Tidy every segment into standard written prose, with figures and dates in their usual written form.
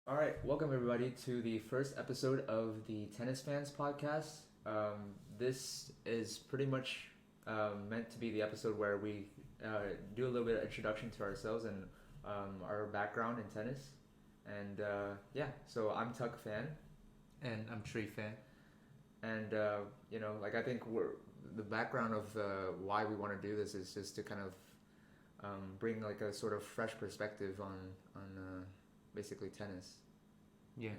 All right, welcome everybody to the first episode of the Tennis Phans podcast. This is pretty much meant to be the episode where we do a little bit of introduction to ourselves and our background in tennis. And so I'm Thuc Phan, And I'm Tree Fan. and I think the background of why we want to do this is just to kind of bring like a sort of fresh perspective on basically tennis. Yeah,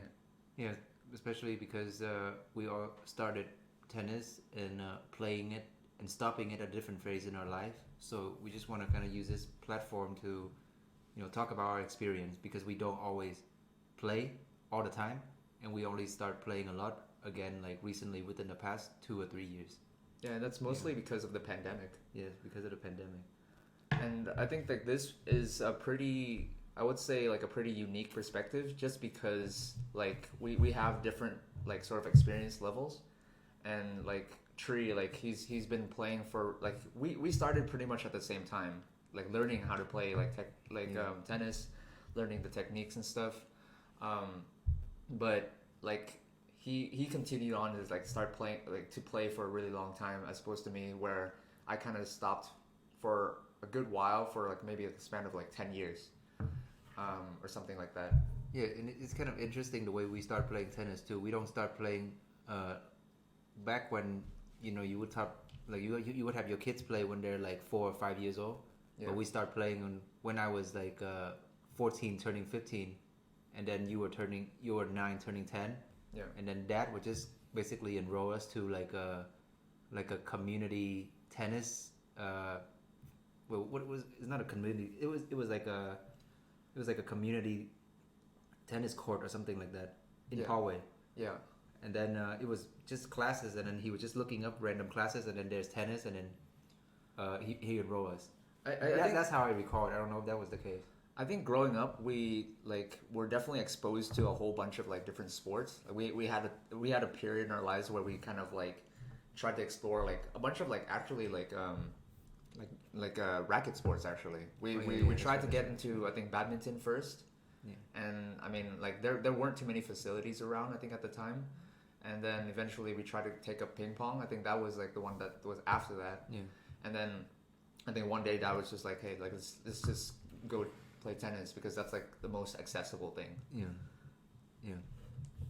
yeah. Especially because we all started tennis and playing it and stopping it at a different phase in our life. So we just want to kind of use this platform to, talk about our experience because we don't always play all the time, and we only start playing a lot again, like recently within the past 2 or 3 years. Yeah, that's mostly because of the pandemic. Yes, because of the pandemic. And I think that this is I would say like a pretty unique perspective just because like we have different like sort of experience levels. And like Tree, like he's been playing for like we started pretty much at the same time, like learning how to play like tennis, learning the techniques and stuff. But like he continued on to like start playing like to play for a really long time as opposed to me where I kind of stopped for a good while for like maybe a span of like 10 years or something like that. Yeah, and it's kind of interesting the way we start playing tennis too. We don't start playing back when you would start like you would have your kids play when they're like 4 or 5 years old. Yeah. But we start playing when I was like 14, turning 15, and then you were 9, turning 10. Yeah. And then Dad would just basically enroll us to like a community tennis. Well, what it was? It's not a community. It was like a community tennis court or something like that in Yeah. Poway. Yeah. And then it was just classes, and then he was just looking up random classes, and then there's tennis, and then he enroll us. I think That's how I recall it. I don't know if that was the case. I think growing up we like were definitely exposed to a whole bunch of like different sports. Like, we had a period in our lives where we kind of like tried to explore like a bunch of like actually racket sports actually. We tried to get into I think badminton first. Yeah. And I mean like there weren't too many facilities around I think at the time. And then eventually we tried to take up ping pong. I think that was like the one that was after that. Yeah. And then I think one day Dad was just like, hey, like let's just go play tennis because that's like the most accessible thing. Yeah. Yeah.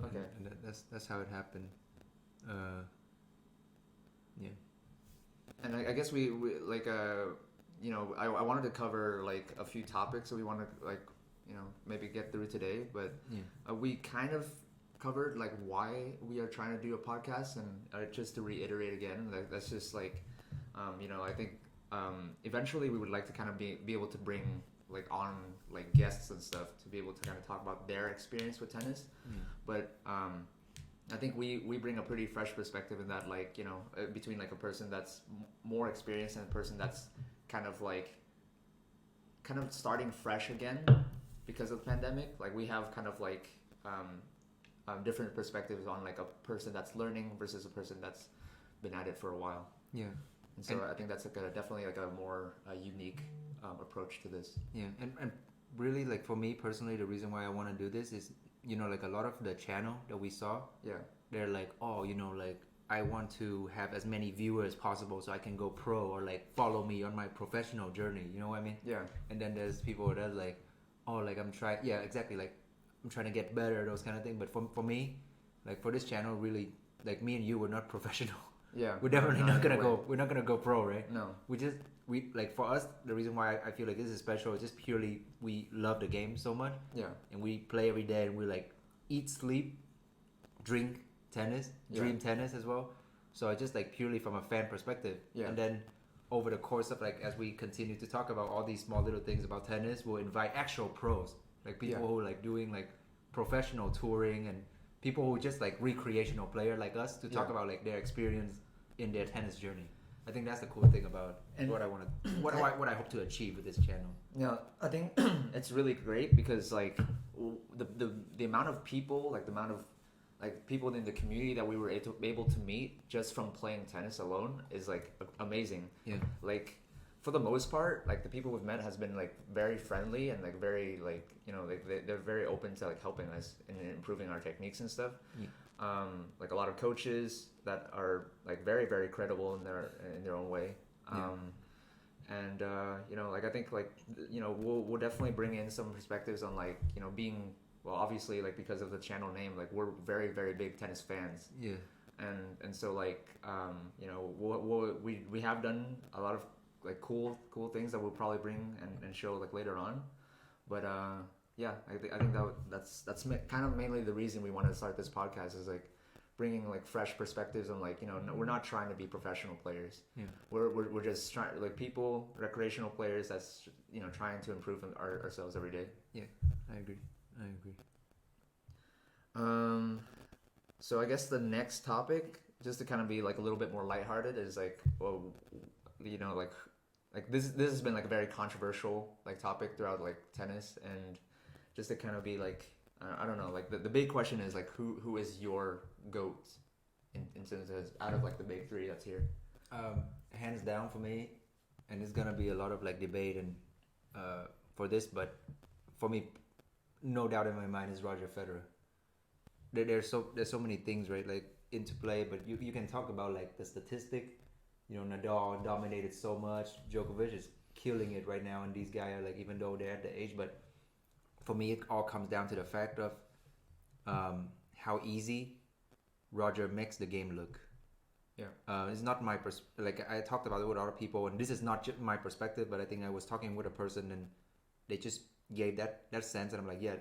Okay. And that's how it happened. Yeah. And I guess we like I wanted to cover like a few topics that we want to like maybe get through today, but Yeah. we kind of covered like why we are trying to do a podcast, and just to reiterate again, like that's just like I think eventually we would like to kind of be able to bring like on like guests and stuff to be able to kind of talk about their experience with tennis. Yeah. But I think we bring a pretty fresh perspective in that like between like a person that's more experienced and a person that's kind of starting fresh again because of the pandemic. Like we have kind of like different perspectives on like a person that's learning versus a person that's been at it for a while. Yeah. And so I think that's like definitely like a more unique approach to this. Yeah, and really, like for me personally, the reason why I want to do this is, like a lot of the channel that we saw, Yeah. they're like, oh, like I want to have as many viewers as possible so I can go pro or like follow me on my professional journey. You know what I mean? Yeah. And then there's people that are like, oh, like I'm trying, yeah, exactly, like I'm trying to get better, those kind of things. But for me, like for this channel, really, like me and you, we're not professional. Yeah. We're definitely not gonna anyway. go. We're not gonna go pro, right? No. We like for us. The reason why I feel like this is special is just purely we love the game so much, Yeah. and we play every day, and we like eat, sleep, drink tennis, dream tennis as well. So it's just like purely from a fan perspective. Yeah. And then over the course of like as we continue to talk about all these small little things about tennis, we'll invite actual pros, like people who like doing like professional touring and people who just like recreational player like us to talk about like their experience in their tennis journey. I think that's the cool thing about what I want to, what I hope to achieve with this channel. Yeah, I think it's really great because like the amount of people, like the amount of like people in the community that we were able to meet just from playing tennis alone is like amazing. Yeah. Like for the most part, like the people we've met has been like very friendly and like very like they're very open to like helping us and improving our techniques and stuff. Yeah. Like a lot of coaches that are like very very credible in their own way. And like I think like we'll definitely bring in some perspectives on like being well obviously like because of the channel name like we're very very big tennis fans. Yeah. And so like we have done a lot of like cool things that we'll probably bring and show like later on, but I think that's kind of mainly the reason we wanted to start this podcast is like bringing like fresh perspectives on like we're not trying to be professional players. Yeah. We're just trying like people recreational players that's trying to improve ourselves every day. Yeah, I agree. So I guess the next topic, just to kind of be like a little bit more lighthearted, is like, well, like this has been like a very controversial like topic throughout like tennis, and just to kind of be like, I don't know, like the big question is like who is your GOAT in terms of out of like the big three that's here? Hands down for me, and it's gonna be a lot of like debate and for this, but for me, no doubt in my mind is Roger Federer. There's so many things right like into play, but you can talk about like the statistic. Nadal dominated so much. Djokovic is killing it right now, and these guys are like even though they're at the age, but for me it all comes down to the fact of how easy Roger makes the game look. Yeah. It's not my like I talked about it with other people, and this is not just my perspective, but I think I was talking with a person and they just gave that sense, and I'm like, yeah,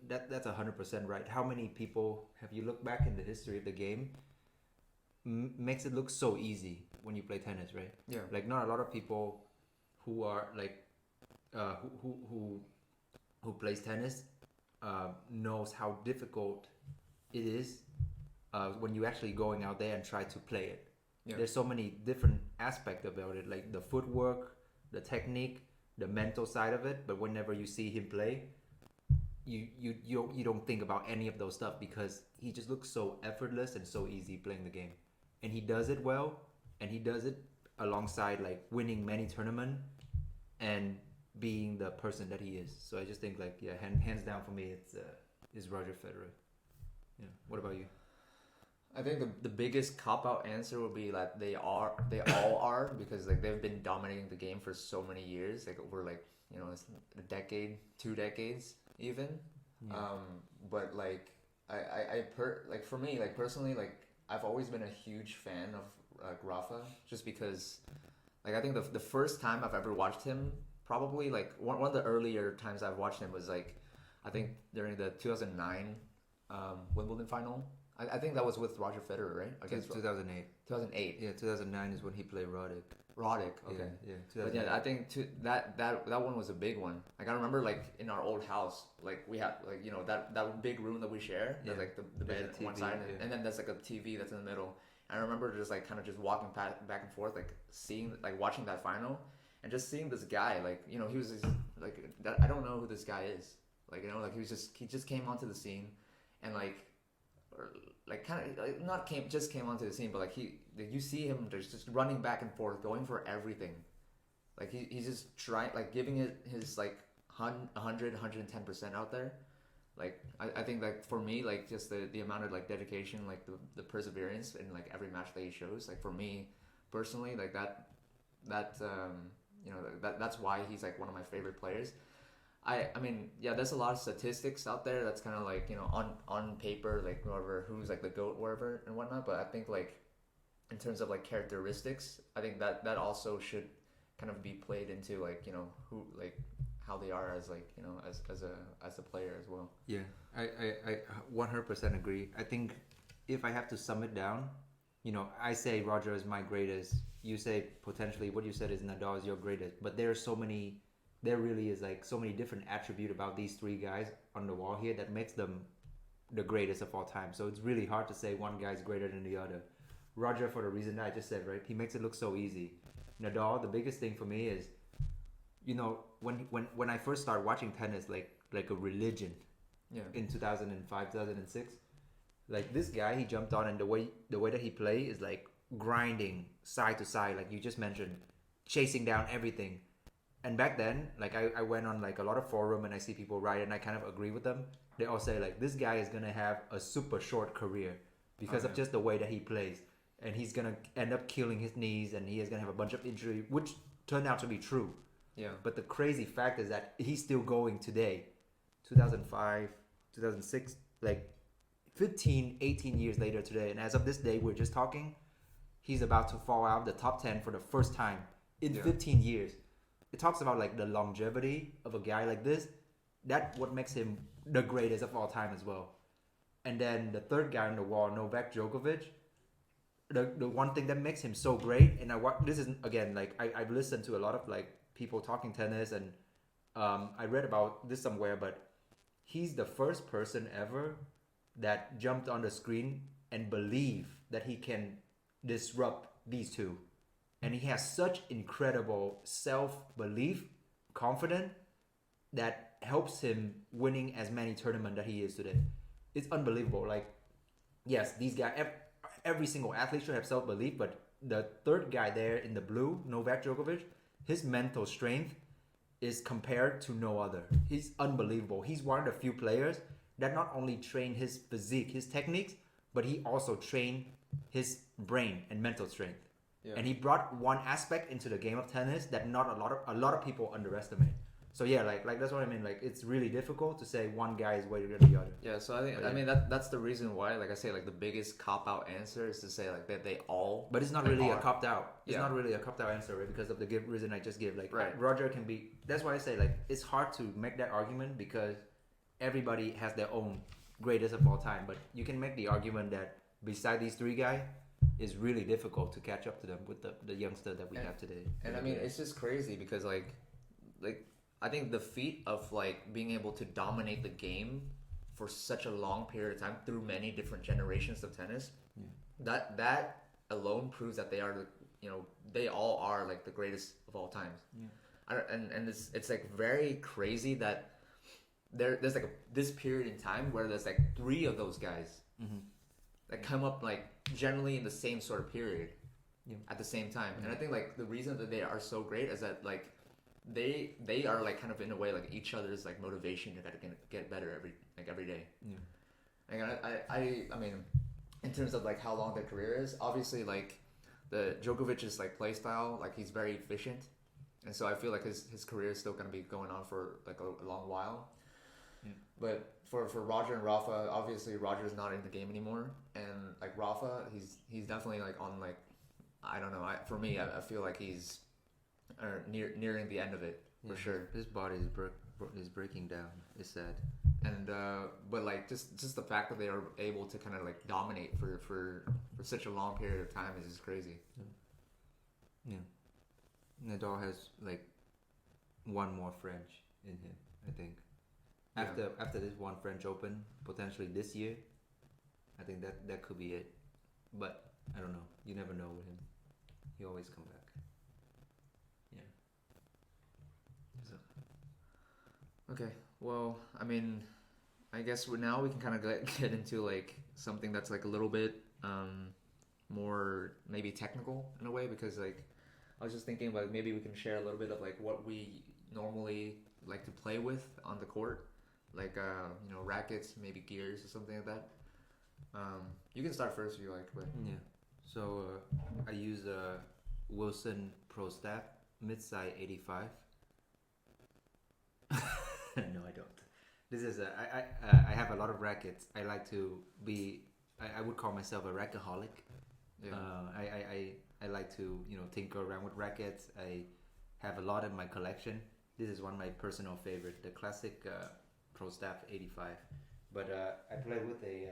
that's 100% right. How many people have you looked back in the history of the game makes it look so easy when you play tennis, right? Yeah. Like not a lot of people who are like who plays tennis knows how difficult it is when you actually going out there and try to play it. Yeah. There's so many different aspects about it, like the footwork, the technique, the mental side of it. But whenever you see him play, you don't think about any of those stuff because he just looks so effortless and so easy playing the game, and he does it well, and he does it alongside like winning many tournaments and being the person that he is. So I just think like hands down for me it's Roger Federer. Yeah. What about you? I think the biggest cop out answer would be that they all are because like they've been dominating the game for so many years, like over like it's a decade, 2 decades even. Yeah. But like like for me like personally like I've always been a huge fan of Rafa just because like I think the first time I've ever watched him probably like one of the earlier times I've watched him was like I think during the 2009 Wimbledon final. I think that was with Roger Federer, right? Against 2008. 2008. Yeah, 2009 is when he played Roddick. Okay. Yeah. But yeah, I think that one was a big one. Like I remember, like in our old house, like we had like that big room that we share. Yeah. There's like the bed on one side, and then there's like a TV that's in the middle. And I remember just like kind of just walking back and forth, like seeing like watching that final, and just seeing this guy. Like he was just, like I don't know who this guy is. Like like he just came onto the scene, and like. Like kind of like not came onto the scene, but like you see him just running back and forth, going for everything. Like he's just trying, like giving it his like 110% out there. Like I think like for me, like just the amount of like dedication, like the perseverance in like every match that he shows. Like for me personally, like that's why he's like one of my favorite players. I mean, yeah, there's a lot of statistics out there that's kind of like, on paper, like who's like the GOAT, wherever and whatnot. But I think like in terms of like characteristics, I think that also should kind of be played into like, who, like how they are as like, as a player as well. Yeah, I 100% agree. I think if I have to sum it down, I say Roger is my greatest. You say potentially what you said is Nadal is your greatest, but there really is like so many different attributes about these three guys on the wall here that makes them the greatest of all time. So it's really hard to say one guy's greater than the other. Roger, for the reason that I just said, right? He makes it look so easy. Nadal, the biggest thing for me is, when I first started watching tennis, like a religion, in 2005, 2006, like this guy, he jumped on, and the way that he play is like grinding side to side, like you just mentioned. chasing down everything. And back then, like I went on like a lot of forum and I see people write and I kind of agree with them. They all say like this guy is gonna have a super short career because of just the way that he plays, and he's gonna end up killing his knees and he is gonna have a bunch of injury, which turned out to be true. Yeah. But the crazy fact is that he's still going today, 2005, 2006, like 15, 18 years later today, and as of this day we're just talking, he's about to fall out of the top 10 for the first time in 15 years. It talks about like the longevity of a guy like this. That's what makes him the greatest of all time as well. And then the third guy on the wall, Novak Djokovic, the one thing that makes him so great, and this is again like I've listened to a lot of like people talking tennis, and I read about this somewhere, but he's the first person ever that jumped on the screen and believed that he can disrupt these two. And he has such incredible self-belief, confidence, that helps him winning as many tournaments that he is today. It's unbelievable. Like, yes, these guys, every single athlete should have self-belief, but the third guy there in the blue, Novak Djokovic, his mental strength is compared to no other. He's unbelievable. He's one of the few players that not only train his physique, his techniques, but he also trained his brain and mental strength. Yeah. And he brought one aspect into the game of tennis that not a lot of people underestimate. So yeah, like that's what I mean. Like it's really difficult to say one guy is way better than the other. Yeah, so I think mean that's the reason why, like I say, like the biggest cop out answer is to say like that they all. But it's not really a cop out. It's not really a cop out answer, right? Because of the reason I just gave. Like Roger can be. That's why I say like it's hard to make that argument because everybody has their own greatest of all time. But you can make the argument that beside these three guys, it's really difficult to catch up to them with the youngster that we have today. And I mean, it's just crazy because like I think the feat of like being able to dominate the game for such a long period of time through many different generations of tennis, that alone proves that they are they all are like the greatest of all times. Yeah. And it's like very crazy that there's like this period in time where there's like three of those guys that come up like generally in the same sort of period at the same time. And I think like the reason that they are so great is that like they are like kind of in a way like each other's like motivation to get better every day. Like I mean, in terms of like how long their career is, obviously like the Djokovic's like play style, like he's very efficient, and so I feel like his career is still gonna be going on for like a long while. But for Roger and Rafa, obviously Roger's not in the game anymore, and like Rafa, he's definitely like on like I don't know. For me, I feel like he's nearing the end of it for sure. His body is breaking down. It's sad. And but like just the fact that they are able to kind of like dominate for such a long period of time is just crazy. Yeah. Nadal has like one more French in him, I think. After this one French Open, potentially this year, I think that could be it. But I don't know. You never know with him. He always come back. Yeah. So. Okay. Well, I mean, I guess now we can kind of get into like something that's like a little bit more maybe technical in a way, because like I was just thinking about maybe we can share a little bit of like what we normally like to play with on the court, like rackets, maybe gears or something like that. You can start first if you like. But yeah. So I use a Wilson Pro Staff mid-size 85. No, I don't. This is I have a lot of rackets. I like to be. I would call myself a rackaholic. Yeah. I like to tinker around with rackets. I have a lot in my collection. This is one of my personal favorite, the classic Pro Staff 85. But I play with a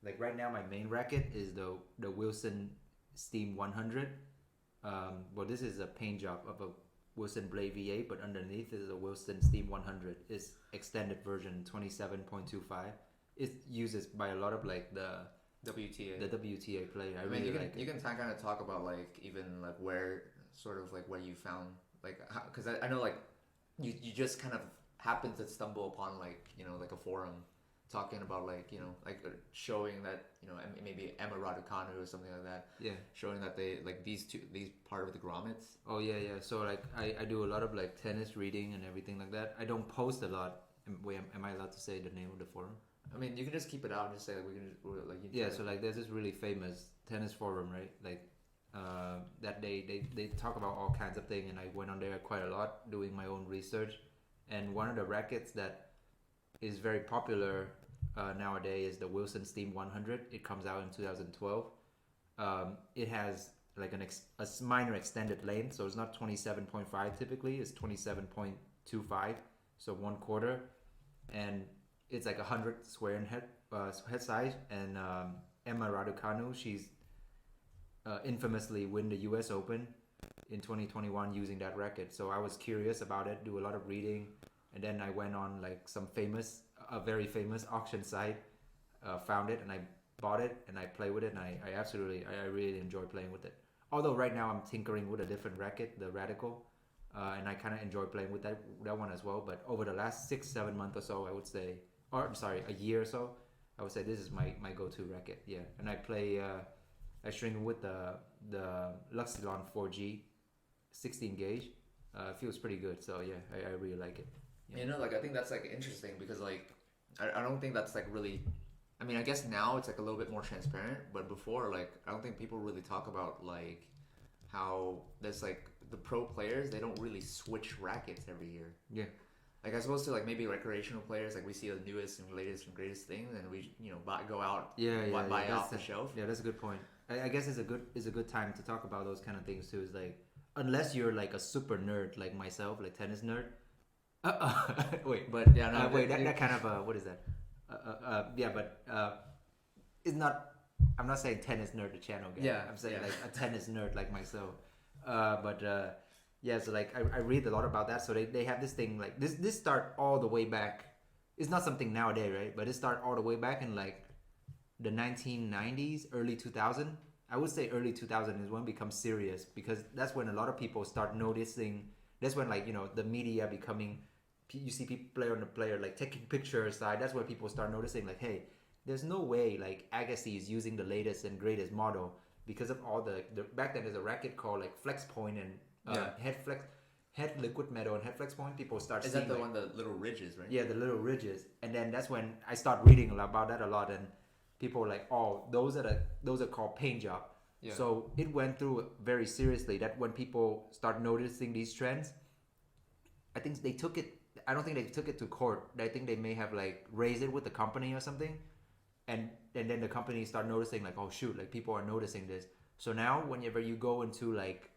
like right now my main racket is the Wilson Steam 100. Well, this is a paint job of a Wilson Blade V8, but underneath is a Wilson Steam 100. It's extended version 27.25. It uses by a lot of like the WTA. The WTA player. I mean, really you can kind of talk about like even like where you found like, because I know like you just kind of happened to stumble upon like like a forum talking about like like showing that maybe Emma Raducanu or something like that. Yeah. Showing that they like these part of the grommets. Oh yeah, yeah. So like I do a lot of like tennis reading and everything like that. I don't post a lot. Wait, am I allowed to say the name of the forum? I mean, you can just keep it out and just say like Yeah. So like there's this really famous tennis forum, right? Like that they talk about all kinds of things, and I went on there quite a lot doing my own research. And one of the rackets that is very popular nowadays is the Wilson Steam 100. It comes out in 2012. It has like a minor extended length, so it's not 27.5 typically. It's 27.25, so 1/4, and it's like 100 square in head size. And Emma Raducanu, she's infamously win the U.S. Open in 2021 using that racket. So I was curious about it, do a lot of reading, and then I went on like a very famous auction site, found it, and I bought it, and I play with it, and I really enjoy playing with it. Although right now I'm tinkering with a different racket, the Radical, and I kind of enjoy playing with that one as well. But over the last 6-7 months or so, I would say, or I'm sorry, a year or so, I would say this is my go-to racket. Yeah, and I play. I string with the Luxilon 4G, 16 gauge. Feels pretty good. So yeah, I really like it. Yeah. Like I think that's like interesting because like I don't think that's like really. I mean, I guess now it's like a little bit more transparent, but before, like, I don't think people really talk about like how there's like the pro players, they don't really switch rackets every year. Yeah. Like as opposed to like maybe recreational players, like we see the newest and latest and greatest things, and we go out buy off the shelf. Yeah, that's a good point. I guess it's a good time to talk about those kind of things too. Is like unless you're like a super nerd like myself, like tennis nerd. Wait, but yeah, no, wait, that kind of what is that? Yeah, but it's not. I'm not saying tennis nerd the channel guy. Yeah, I'm saying like a tennis nerd like myself. Yeah, so like I read a lot about that. So they have this thing like this start all the way back. It's not something nowadays, right? But it start all the way back in like the 1990s, early 2000. I would say early 2000 is when it becomes serious because that's when a lot of people start noticing. That's when like the media becoming. You see people player like taking pictures side. That's where people start noticing like, hey, there's no way like Agassi is using the latest and greatest model because of all the back then there's a racket called like Flex Point and head liquid metal and head flex point. People start. Is seeing that the one the little ridges, right? Yeah, the little ridges, and then that's when I start reading about that a lot, and people were like, oh, those are called paint job. Yeah. So it went through very seriously. That when people start noticing these trends, I think they took it. I don't think they took it to court. I think they may have like raised it with the company or something, and then the company start noticing like, oh shoot, like people are noticing this. So now whenever you go into like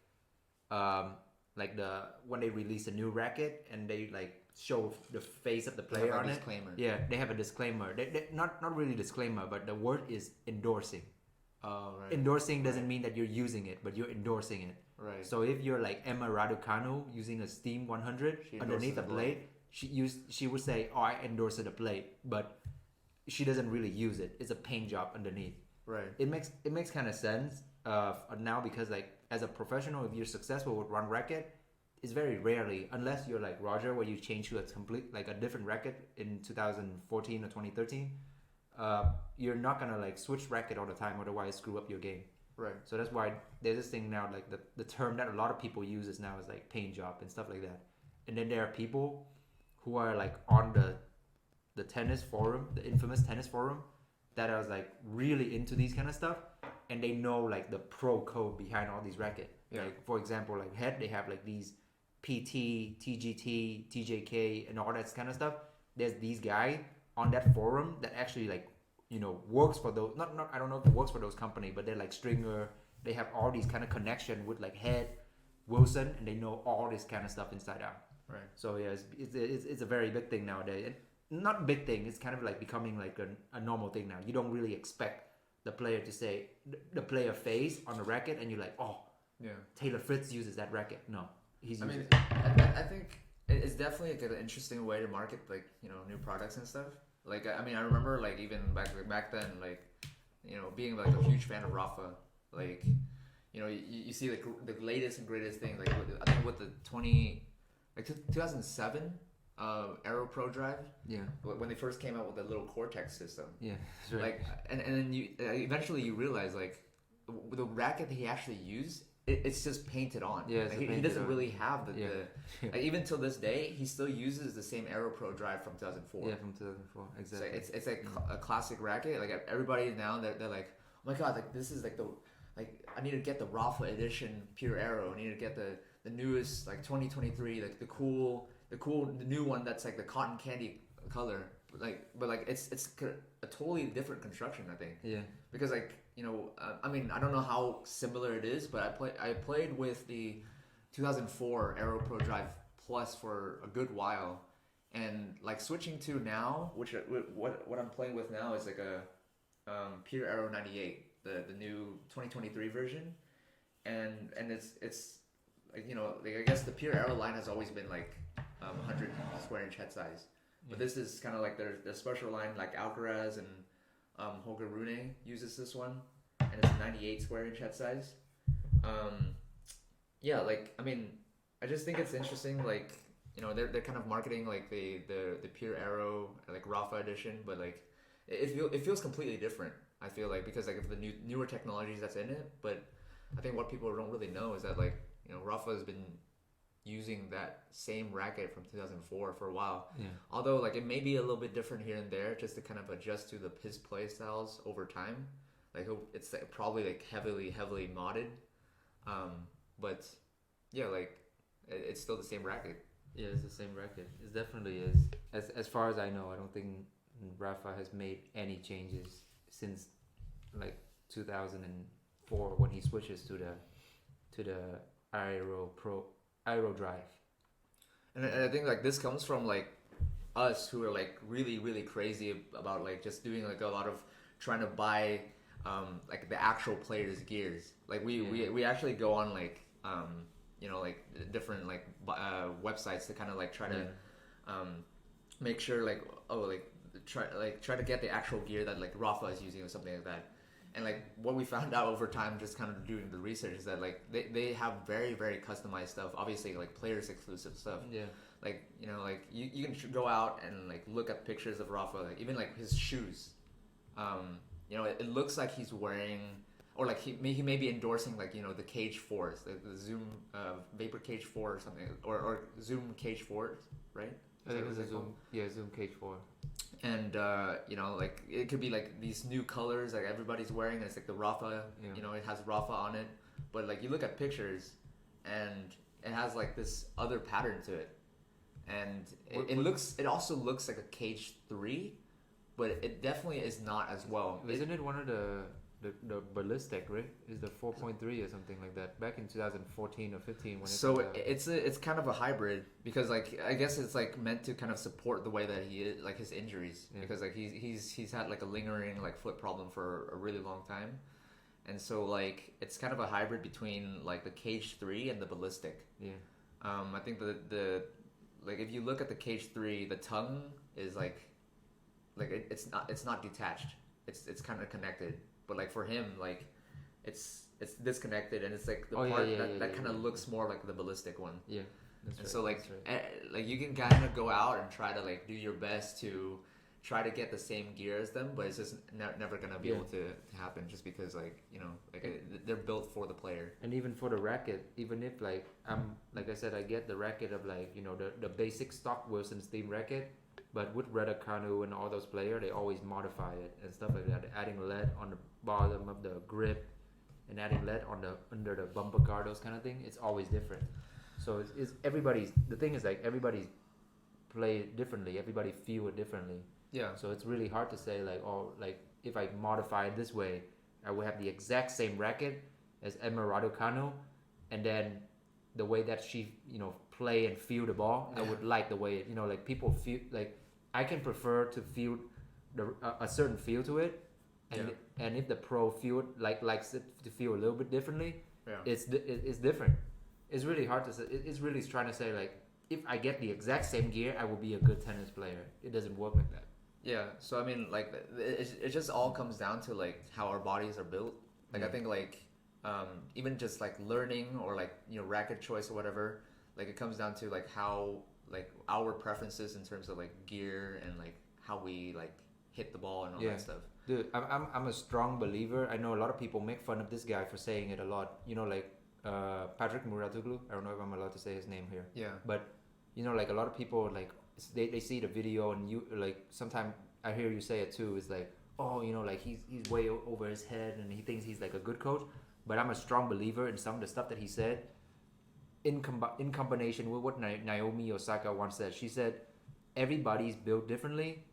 when they release a new racket and they like show the face of the player on it, yeah, they have a disclaimer. They not really disclaimer, but the word is endorsing. Oh, right. Endorsing doesn't mean that you're using it, but you're endorsing it. Right. So if you're like Emma Raducanu using a Steam 100 underneath a blade, she would say, "Oh, I endorse the blade," but she doesn't really use it. It's a paint job underneath. Right. It makes kind of sense now because like as a professional, if you're successful with one racket, it's very rarely, unless you're like Roger, where you change to a different racket in 2014 or 2013. You're not gonna like switch racket all the time, otherwise screw up your game. Right. So that's why there's this thing now, like the term that a lot of people uses now is like paint job and stuff like that. And then there are people who are like on the tennis forum, the infamous tennis forum, that are like really into these kind of stuff, and they know like the pro code behind all these rackets. Yeah. Like for example, like Head, they have like these PT, TGT, TJK, and all that kind of stuff. There's these guys on that forum that actually like works for those. Not I don't know if it works for those company, but they're like stringer. They have all these kind of connection with like Head, Wilson, and they know all this kind of stuff inside out. Right. So yeah, it's a very big thing nowadays. And not big thing. It's kind of like becoming like a normal thing now. You don't really expect the player to say the player face on the racket, and you're like, oh, yeah, Taylor Fritz uses that racket. No, I think it's definitely like an interesting way to market like new products and stuff. Like I remember like even back then like being like a huge fan of Rafa, like you see like the latest and greatest thing like I think with the 2007 Aero Pro Drive. Yeah. When they first came out with the little Cortex system. Yeah. That's right. Like, and then you eventually you realize like the racket that he actually used, it's just painted on. Yeah, Like, he doesn't really have the like, even till this day he still uses the same Aero Pro Drive from 2004. Yeah, from 2004, exactly. So it's like a classic racket. Like everybody now they're like, oh my god, like this is like I need to get the Rafa edition Pure Aero. I need to get the newest like 2023 like the new one that's like the cotton candy color. But it's a totally different construction, I think. Yeah. Because like I mean I don't know how similar it is, but I played with the 2004 Aero Pro Drive Plus for a good while, and like switching to now, which what I'm playing with now is like a Pure Aero 98, the new 2023 version, and it's like like I guess the Pure Aero line has always been like 100 square inch head size. But this is kind of like their special line, like Alcaraz and Holger Rune uses this one, and it's a 98 square inch head size. Yeah, like I mean, I just think it's interesting. Like they're kind of marketing like the Pure Aero like Rafa edition, but like it feels completely different. I feel like because like of the newer technologies that's in it. But I think what people don't really know is that like Rafa has been using that same racket from 2004 for a while. Yeah. Although like it may be a little bit different here and there, just to kind of adjust to his play styles over time. Like it's like probably like heavily modded, but yeah, like it's still the same racket. Yeah, it's the same racket. It definitely is. As far as I know, I don't think Rafa has made any changes since like 2004 when he switches to the Aero Drive. And I think like this comes from like us who are like really crazy about like just doing like a lot of trying to buy like the actual players' gears. Like we actually go on like like different like websites to kind of like try to make sure like try to get the actual gear that like Rafa is using or something like that. And like what we found out over time, just kind of doing the research, is that like they have very customized stuff. Obviously, like players exclusive stuff. Yeah. Like like you can go out and like look at pictures of Rafa, like even like his shoes. It looks like he's wearing, or like he may be endorsing like the Cage 4s, the Zoom Vapor Cage 4 or something, or Zoom Cage 4s, right? I think it was a Zoom. Yeah, Zoom Cage 4. And like it could be like these new colors like everybody's wearing, and it's like the Rafa. Yeah. It has Rafa on it, but like you look at pictures, and it has like this other pattern to it, and it also looks like a Cage 3, but it definitely is not as well. Isn't it one of the ballistic, right? Is the 4.3 or something like that back in 2014 or 15 when it's kind of a hybrid, because like I guess it's like meant to kind of support the way that he is, like his injuries, because like he's had like a lingering like foot problem for a really long time, and so like it's kind of a hybrid between like the Cage 3 and the ballistic. I think the like if you look at the Cage 3, the tongue is like it's not detached, it's kind of connected. But like for him, like it's disconnected, and it's like the part that kind of looks more like the ballistic one. Yeah, that's and right. So like like you can kind of go out and try to like do your best to try to get the same gear as them, but it's just never gonna be able to happen, just because like they're built for the player. And even for the racket, even if like like I said, I get the racket of like the basic stock Wilson Steam racket. But with Raducanu and all those players, they always modify it and stuff like that. Adding lead on the bottom of the grip and adding lead on under the bumper guard, those kind of thing. It's always different. So it's everybody's. The thing is like everybody's play differently. Everybody feel it differently. Yeah. So it's really hard to say like if I modify it this way, I will have the exact same racket as Emma Raducanu, and then the way that she play and feel the ball, I would like the way like people feel. Like I can prefer to feel a certain feel to it, and if the pro feel likes it to feel a little bit differently, it's different. It's really hard to say. It's really trying to say like if I get the exact same gear, I will be a good tennis player. It doesn't work like that. Yeah. So I mean, like it just all comes down to like how our bodies are built. Like I think like even just like learning or like racket choice or whatever. Like it comes down to like how like our preferences in terms of like gear and like how we like hit the ball and all that stuff. Dude, I'm a strong believer. I know a lot of people make fun of this guy for saying it a lot. You know, like Patrick Muratoglu. I don't know if I'm allowed to say his name here. Yeah. But you know, like a lot of people like they see the video and you like sometimes I hear you say it too. It's like, oh, you know, like he's way over his head and he thinks he's like a good coach. But I'm a strong believer in some of the stuff that he said. In combination with what Naomi Osaka once said, she said everybody's built differently.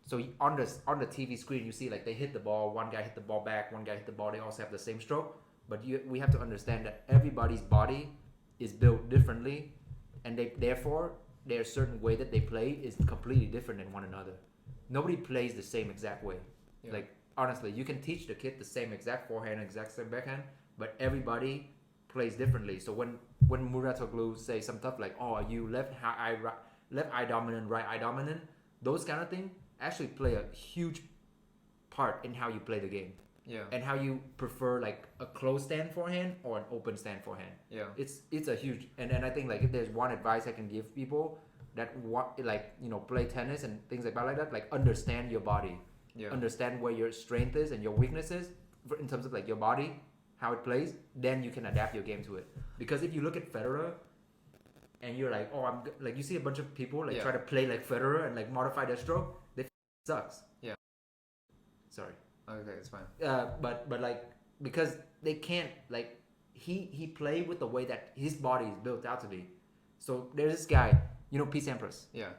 So on the TV screen, you see like they hit the ball. One guy hit the ball back. One guy hit the ball. They also have the same stroke. But we have to understand that everybody's body is built differently, and therefore their certain way that they play is completely different than one another. Nobody plays the same exact way. Yeah. Like honestly, you can teach the kid the same exact forehand, exact same backhand, but everybody plays differently. So when Muratoglu say some stuff like, "Oh, are you left eye dominant, right eye dominant?" Those kind of things actually play a huge part in how you play the game. Yeah. And how you prefer like a closed stand forehand or an open stand forehand. Yeah. It's a huge and I think like if there's one advice I can give people that want like, you know, play tennis and things like that, like understand your body. Yeah. Understand where your strength is and your weaknesses in terms of like your body, how it plays, then you can adapt your game to it. Because if you look at Federer and you're like, oh, like you see a bunch of people like try to play like Federer and like modify their stroke, they sucks. Yeah. Sorry. Okay, it's fine. But like because they can't like he played with the way that his body is built out to be. So there's this guy, you know, Pete Sampras. Yeah.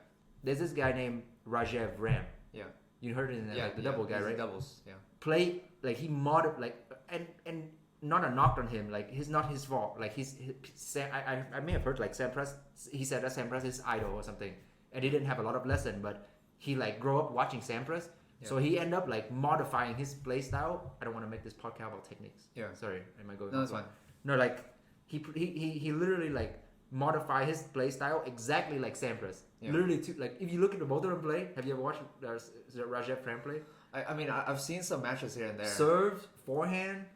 There's this guy named Rajeev Ram. Yeah. You heard it in like the double guy, right? Doubles. Yeah. Play like he modded like and not a knock on him. Like it's not his fault. Like I may have heard like Sampras. He said that Sampras is idol or something, and he didn't have a lot of lesson, but he like grew up watching Sampras. Yeah. So he ended up like modifying his play style. I don't want to make this podcast about techniques. Yeah. Sorry, am I going? No, that's fine. No, like he literally like modify his play style exactly like Sampras. Yeah. Literally, like if you look at the both of them play, have you ever watched Rajeev Fran play? I mean, I've seen some matches here and there. Serve, forehand.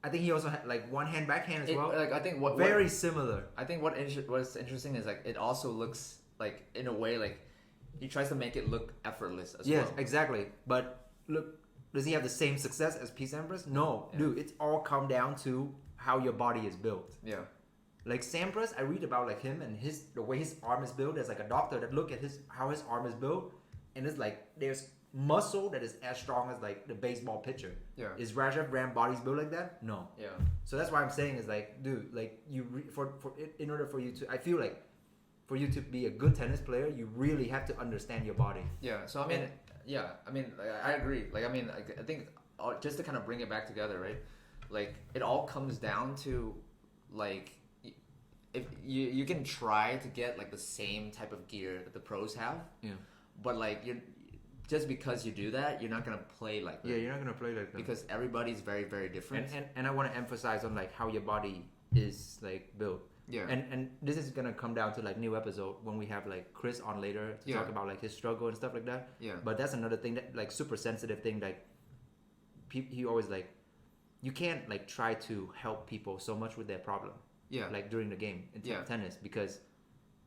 I think he also had like one hand backhand as well. Like I think very similar. I think what's interesting is like it also looks like in a way like he tries to make it look effortless as well. Yes, exactly. But look, does he have the same success as Pete Sampras? No, dude. It's all come down to how your body is built. Yeah. Like Sampras, I read about like him and the way his arm is built. There's like a doctor that look at how his arm is built, and it's like there's muscle that is as strong as like the baseball pitcher. Yeah. Is Rajeev Ram body's built like that? No. Yeah. So that's why I'm saying is like, dude, like in order for you to, I feel like for you to be a good tennis player, you really have to understand your body. Yeah. So I mean, I agree. Like I mean, I think just to kind of bring it back together, right? Like it all comes down to like if you can try to get like the same type of gear that the pros have. Yeah. But like just because you do that, you're not gonna play like that. Yeah, you're not gonna play like that because everybody's very, very different. And I want to emphasize on like how your body is like built. Yeah. And this is gonna come down to like new episode when we have like Chris on later to talk about like his struggle and stuff like that. Yeah. But that's another thing that like super sensitive thing like he always like you can't like try to help people so much with their problem. Yeah. Like during the game in tennis because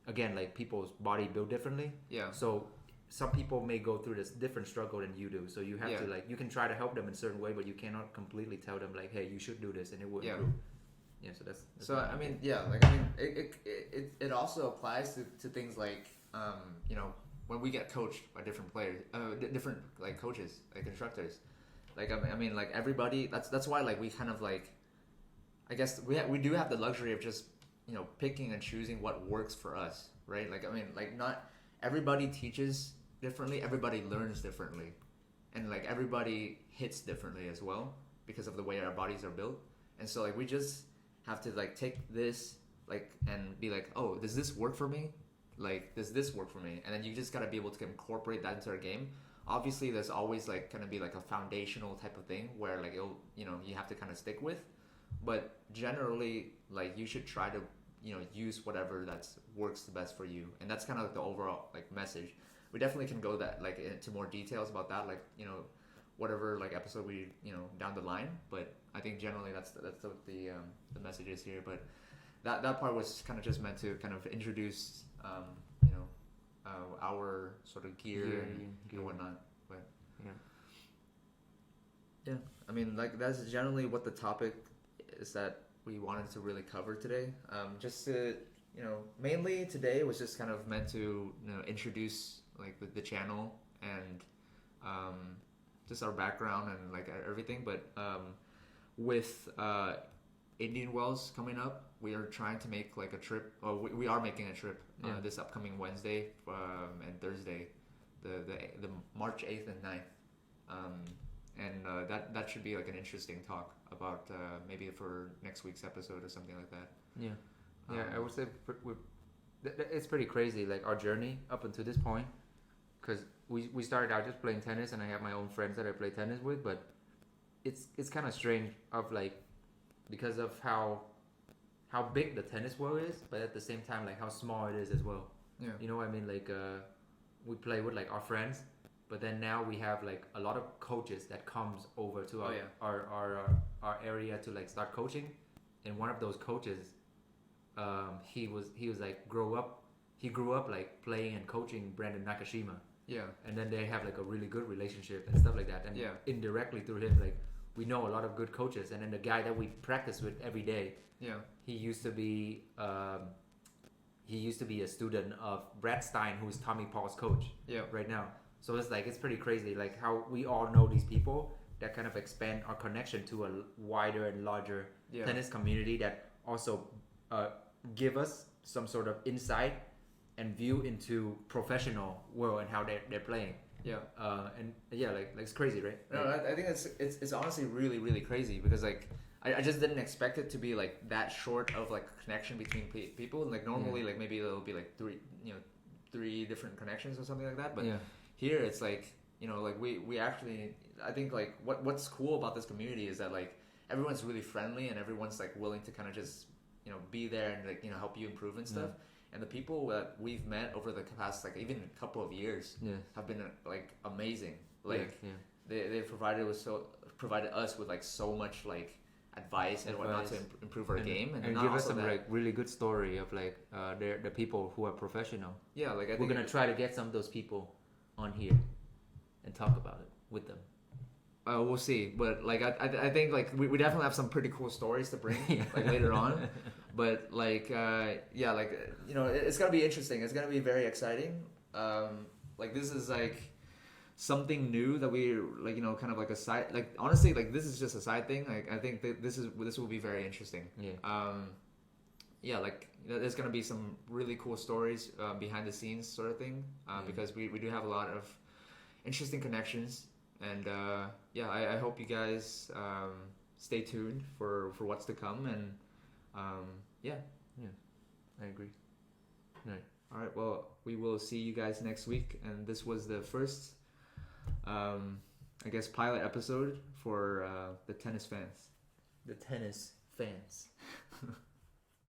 again like people's body built differently. Yeah. So some people may go through this different struggle than you do, so you have to like you can try to help them in a certain way, but you cannot completely tell them like, hey, you should do this, and it will improve. Yeah, so that's so I mean, like I mean, it also applies to things like you know when we get coached by different players, different like coaches, like instructors, like I mean like everybody. That's why like we kind of like, I guess we do have the luxury of just picking and choosing what works for us, right? Like I mean like not everybody teaches differently, everybody learns differently, and like everybody hits differently as well because of the way our bodies are built. And so like we just have to like take this like and be like, oh, does this work for me? Like does this work for me? And then you just gotta be able to incorporate that into our game. Obviously there's always like gonna be like a foundational type of thing where like it'll you have to kind of stick with, but generally like you should try to use whatever that's works the best for you. And that's kind of like the overall like message. We definitely can go that like into more details about that, like whatever like episode we down the line. But I think generally that's what the message is here. But that part was kind of just meant to kind of introduce our sort of gear and whatnot. But Yeah. yeah, I mean, like that's generally what the topic is that we wanted to really cover today. Just to mainly today was just kind of meant to introduce like the channel and just our background and like everything. But with Indian Wells coming up, we are trying to make like a trip. Or we are making a trip this upcoming Wednesday and Thursday, the March 8th and 9th. And that should be like an interesting talk about maybe for next week's episode or something like that. Yeah, I would say it's pretty crazy, like our journey up until this point, because we started out just playing tennis, and I have my own friends that I play tennis with, but it's kind of strange of like because of how big the tennis world is, but at the same time like how small it is as well. Yeah, you know what I mean? Like we play with like our friends. But then now we have like a lot of coaches that comes over to our area to like start coaching, and one of those coaches, he was like he grew up like playing and coaching Brandon Nakashima. Yeah. And then they have like a really good relationship and stuff like that. And indirectly through him, like we know a lot of good coaches. And then the guy that we practice with every day, he used to be a student of Brad Stein, who's Tommy Paul's coach. Right now. So it's pretty crazy, like how we all know these people that kind of expand our connection to a wider and larger tennis community that also give us some sort of insight and view into professional world and how they're playing. Like it's crazy, right? No, I think it's honestly really really crazy because like I just didn't expect it to be like that short of like connection between people. Like normally like maybe there'll be like three different connections or something like that, but here it's like like we actually, I think like what's cool about this community is that like everyone's really friendly and everyone's like willing to kind of just be there and like help you improve and stuff. And the people that we've met over the past like even a couple of years have been like amazing. Like they provided us with like so much like advice and whatnot to improve our game and give us some like really good story of like the people who are professional. Like I think we're gonna try to get some of those people on here and talk about it with them. We'll see, but like I think like we definitely have some pretty cool stories to bring like later on. But like it's gonna be interesting. It's gonna be very exciting. Like this is like something new that we like kind of like a side, like honestly like this is just a side thing. Like I think that this will be very interesting. Like there's gonna be some really cool stories behind the scenes sort of thing because we do have a lot of interesting connections, and I hope you guys stay tuned for what's to come. And I agree. All right, well, we will see you guys next week, and this was the first I guess pilot episode for the Tennis Phans. The Tennis Phans.